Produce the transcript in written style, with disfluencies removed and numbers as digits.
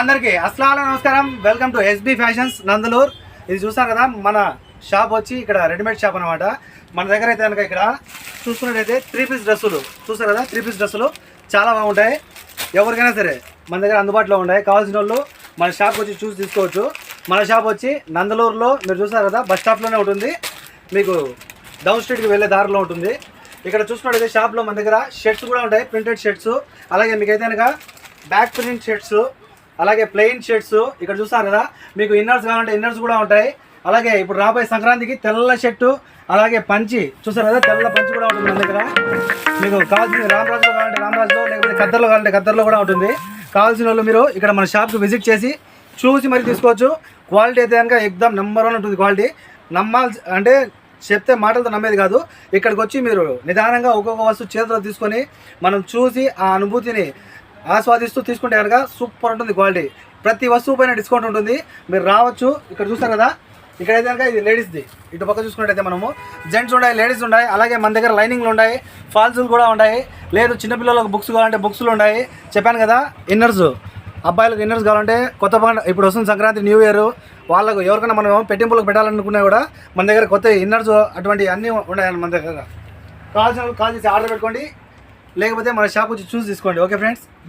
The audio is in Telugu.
అందరికీ అస్సలాము నమస్కారం. Welcome to S B fashions Nandalur. ఇది చూసారు కదా, మన షాప్ వచ్చి ఇక్కడ రెడీమేడ్ షాప్ అనమాట. మన దగ్గర అయితే కనుక ఇక్కడ చూసుకున్నట్టయితే 3 పీస్ డ్రెస్సులు చూసారు కదా, 3 పీస్ డ్రెస్సులు చాలా బాగుంటాయి. ఎవరికైనా సరే మన దగ్గర అందుబాటులో ఉంటాయి. కావాల్సిన వాళ్ళు మన షాప్కి వచ్చి చూసి తీసుకోవచ్చు. మన షాప్ వచ్చి నందలూరులో మీరు చూసారు కదా, బస్ స్టాప్లోనే ఉంటుంది. మీకు డౌన్ స్ట్రీట్కి వెళ్ళే దారిలో ఉంటుంది. ఇక్కడ చూసుకున్నట్టయితే షాప్లో మన దగ్గర షర్ట్స్ కూడా ఉంటాయి, ప్రింటెడ్ షర్ట్స్. అలాగే మీకైతే కనుక బ్యాక్ ప్రింట్ షర్ట్స్, అలాగే ప్లెయిన్ షర్ట్స్. ఇక్కడ చూస్తారు కదా, మీకు ఇన్నర్స్ కావాలంటే ఇన్నర్స్ కూడా ఉంటాయి. అలాగే ఇప్పుడు రాబోయే సంక్రాంతికి తెల్ల షర్టు, అలాగే పంచి చూసారు కదా, తెల్ల పంచి కూడా ఉంటుంది మన దగ్గర. మీకు కావాల్సిన రామరాజులో కావాలంటే రామరాజులో, లేకపోతే ఖద్దర్లో కావాలంటే ఖద్దర్లో కూడా ఉంటుంది. కావాల్సిన వాళ్ళు మీరు ఇక్కడ మన షాప్కి విజిట్ చేసి చూసి మరి తీసుకోవచ్చు. క్వాలిటీ అయితే కనుక ఎగ్దమ్ నెంబర్ 1 ఉంటుంది. క్వాలిటీ నమ్మాల్సి అంటే చెప్తే మాటలతో నమ్మేది కాదు. ఇక్కడికి వచ్చి మీరు నిదానంగా ఒక్కొక్క వస్తువు చేతిలో తీసుకొని మనం చూసి ఆ అనుభూతిని ఆస్వాదిస్తూ తీసుకుంటే కనుక సూపర్ ఉంటుంది క్వాలిటీ. ప్రతి వస్తువు పైన డిస్కౌంట్ ఉంటుంది. మీరు రావచ్చు. ఇక్కడ చూస్తారు కదా, ఇక్కడైతే కనుక ఇది లేడీస్ది. ఇటు పక్క చూసుకున్నట్టయితే మనము జెంట్స్ ఉన్నాయి, లేడీస్ ఉన్నాయి. అలాగే మన దగ్గర లైనింగ్లు ఉన్నాయి, ఫాల్స్లు కూడా ఉన్నాయి. లేదు చిన్నపిల్లలకు బుక్స్ కావాలంటే బుక్స్లు ఉన్నాయి. చెప్పాను కదా, ఇన్నర్స్ అబ్బాయిలకు ఇన్నర్స్ కావాలంటే కొత్త పండుగ ఇప్పుడు వస్తుంది సంక్రాంతి, న్యూ ఇయర్, వాళ్ళకు ఎవరికైనా మనం పెట్టింపులకు పెట్టాలనుకున్నా కూడా మన దగ్గర కొత్త ఇన్నర్స్ అటువంటి అన్నీ ఉన్నాయి మన దగ్గర. కావాల్సిన కాల్ చేసి ఆర్డర్ పెట్టుకోండి, లేకపోతే మన షాప్ వచ్చి చూసి తీసుకోండి. Okay friends, by.